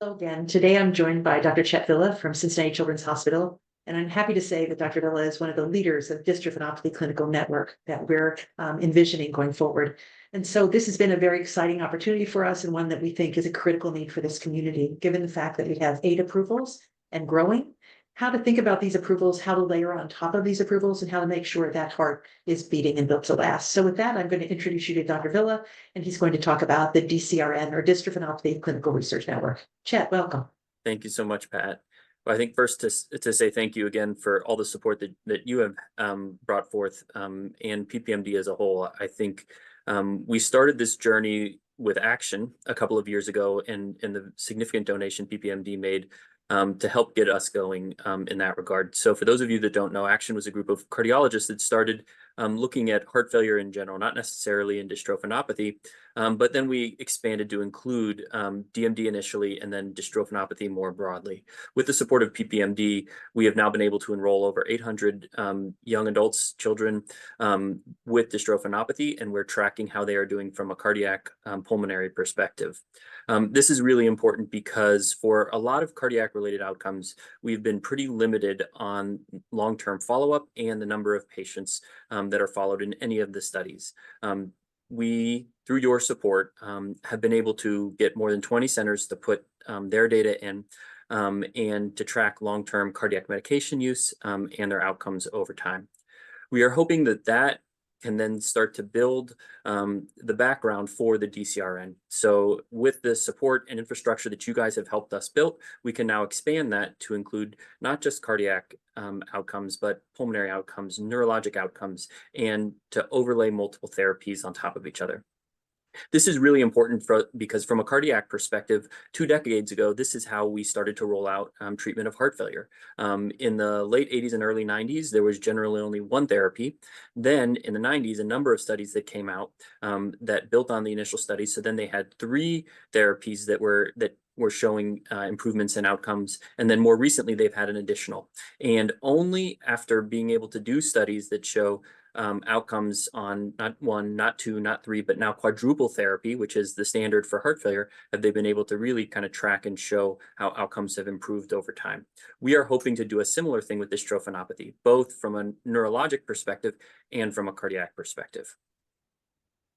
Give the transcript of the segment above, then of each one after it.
Hello again. Today I'm joined by Dr. Chet Villa from Cincinnati Children's Hospital, and I'm happy to say that Dr. Villa is one of the leaders of Dystrophinopathy Clinical Network that we're envisioning going forward. And so this has been a very exciting opportunity for us and one that we think is a critical need for this community, given the fact that we have 8 approvals and growing. How to think about these approvals, how to layer on top of these approvals, and how to make sure that heart is beating and built to last. So with that, I'm going to introduce you to Dr. Villa, and he's going to talk about the DCRN, or Dystrophinopathy Clinical Research Network. Chet, welcome. Thank you so much, Pat. Well, I think first to say thank you again for all the support that you have brought forth and PPMD as a whole. I think we started this journey with Action a couple of years ago, and the significant donation PPMD made to help get us going in that regard. So for those of you that don't know, Action was a group of cardiologists that started looking at heart failure in general, not necessarily in dystrophinopathy, but then we expanded to include DMD initially and then dystrophinopathy more broadly. With the support of PPMD, we have now been able to enroll over 800 young adults, children with dystrophinopathy, and we're tracking how they are doing from a cardiac pulmonary perspective. This is really important because for a lot of cardiac-related outcomes, we've been pretty limited on long-term follow-up and the number of patients that are followed in any of the studies. We, through your support, have been able to get more than 20 centers to put their data in and to track long-term cardiac medication use and their outcomes over time. We are hoping that that can then start to build the background for the DCRN. So with the support and infrastructure that you guys have helped us build, we can now expand that to include not just cardiac outcomes, but pulmonary outcomes, neurologic outcomes, and to overlay multiple therapies on top of each other. This is really important because from a cardiac perspective, 2 decades ago, this is how we started to roll out treatment of heart failure. In the late 80s and early 90s, there was generally only one therapy. Then in the 90s, a number of studies that came out that built on the initial studies. So then they had 3 therapies that were showing improvements in outcomes. And then more recently, they've had an additional. And only after being able to do studies that show outcomes on not 1, not 2, not 3, but now quadruple therapy, which is the standard for heart failure, have they been able to really kind of track and show how outcomes have improved over time. We are hoping to do a similar thing with dystrophinopathy, both from a neurologic perspective and from a cardiac perspective.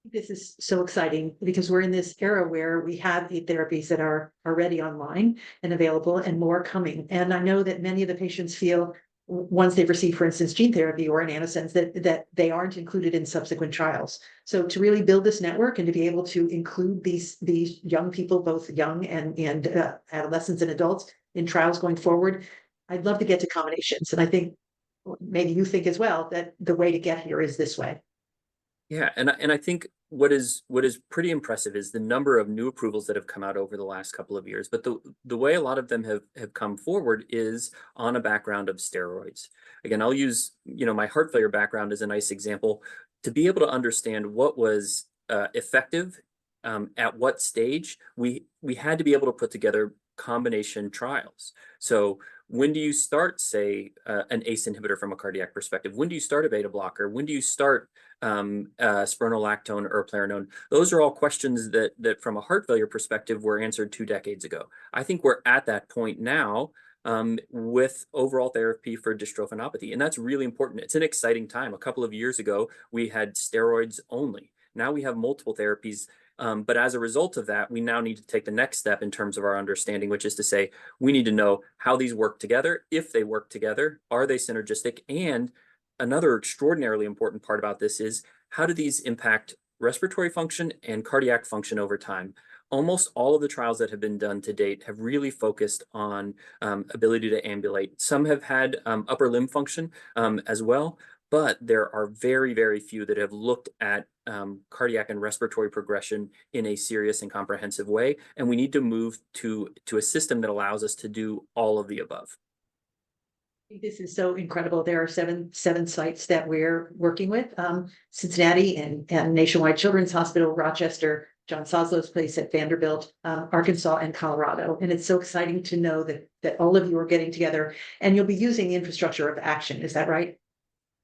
This is so exciting because we're in this era where we have 8 therapies that are already online and available and more coming. And I know that many of the patients feel once they've received, for instance, gene therapy or an antisense, that they aren't included in subsequent trials. So to really build this network and to be able to include these young people, both young and adolescents and adults, in trials going forward, I'd love to get to combinations. And I think maybe you think as well that the way to get here is this way. Yeah, and I think what is pretty impressive is the number of new approvals that have come out over the last couple of years. But the way a lot of them have come forward is on a background of steroids. Again, I'll use my heart failure background as a nice example to be able to understand what was effective at what stage. We had to be able to put together combination trials. So when do you start, say, an ACE inhibitor from a cardiac perspective? When do you start a beta blocker? When do you start spironolactone or eplerenone? Those are all questions that from a heart failure perspective were answered 2 decades ago. I think we're at that point now with overall therapy for dystrophinopathy, and that's really important. It's an exciting time. A couple of years ago, we had steroids only. Now we have multiple therapies. But as a result of that, we now need to take the next step in terms of our understanding, which is to say, we need to know how these work together, if they work together, are they synergistic? And another extraordinarily important part about this is how do these impact respiratory function and cardiac function over time? Almost all of the trials that have been done to date have really focused on ability to ambulate. Some have had upper limb function as well, but there are very, very few that have looked at cardiac and respiratory progression in a serious and comprehensive way. And we need to move to a system that allows us to do all of the above. This is so incredible. There are seven sites that we're working with, Cincinnati and Nationwide Children's Hospital, Rochester, John Soslow's place at Vanderbilt, Arkansas, and Colorado. And it's so exciting to know that all of you are getting together and you'll be using the infrastructure of Action. Is that right?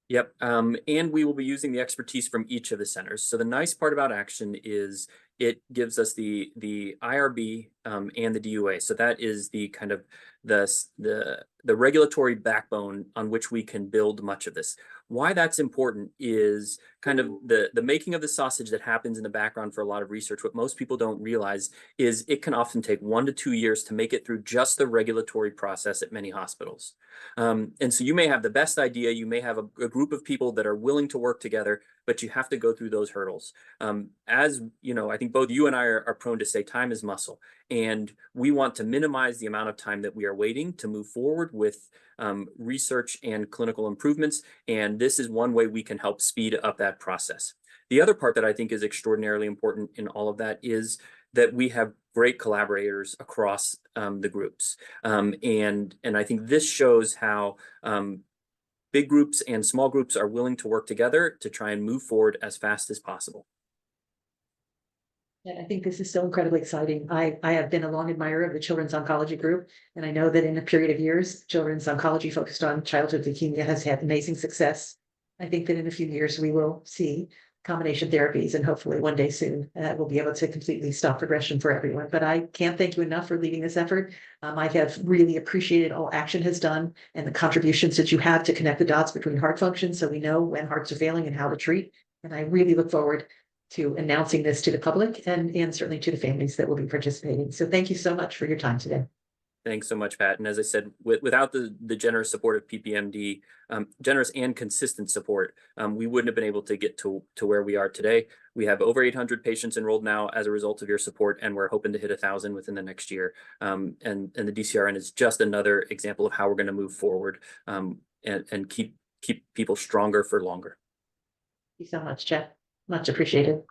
Yep, and we will be using the expertise from each of the centers. So the nice part about Action is it gives us the IRB and the DUA. So that is the kind of the regulatory backbone on which we can build much of this. Why that's important is kind of the making of the sausage that happens in the background for a lot of research. What most people don't realize is it can often take 1 to 2 years to make it through just the regulatory process at many hospitals. And so you may have the best idea, you may have a group of people that are willing to work together, but you have to go through those hurdles. As you know, I think both you and I are prone to say time is muscle, and we want to minimize the amount of time that we are waiting to move forward with research and clinical improvements. And this is one way we can help speed up that process. The other part that I think is extraordinarily important in all of that is that we have great collaborators across the groups. And I think this shows how big groups and small groups are willing to work together to try and move forward as fast as possible. And I think this is so incredibly exciting. I have been a long admirer of the Children's Oncology Group, and I know that in a period of years, Children's Oncology focused on childhood leukemia has had amazing success. I think that in a few years, we will see combination therapies, and hopefully one day soon, we'll be able to completely stop progression for everyone. But I can't thank you enough for leading this effort. I have really appreciated all Action has done and the contributions that you have to connect the dots between heart function, so we know when hearts are failing and how to treat. And I really look forward to announcing this to the public and certainly to the families that will be participating. So thank you so much for your time today. Thanks so much, Pat. And as I said, without the generous support of PPMD, generous and consistent support, we wouldn't have been able to get to where we are today. We have over 800 patients enrolled now as a result of your support, and we're hoping to hit 1,000 within the next year. And the DCRN is just another example of how we're going to move forward and keep people stronger for longer. Thank you so much, Chet. Much appreciated.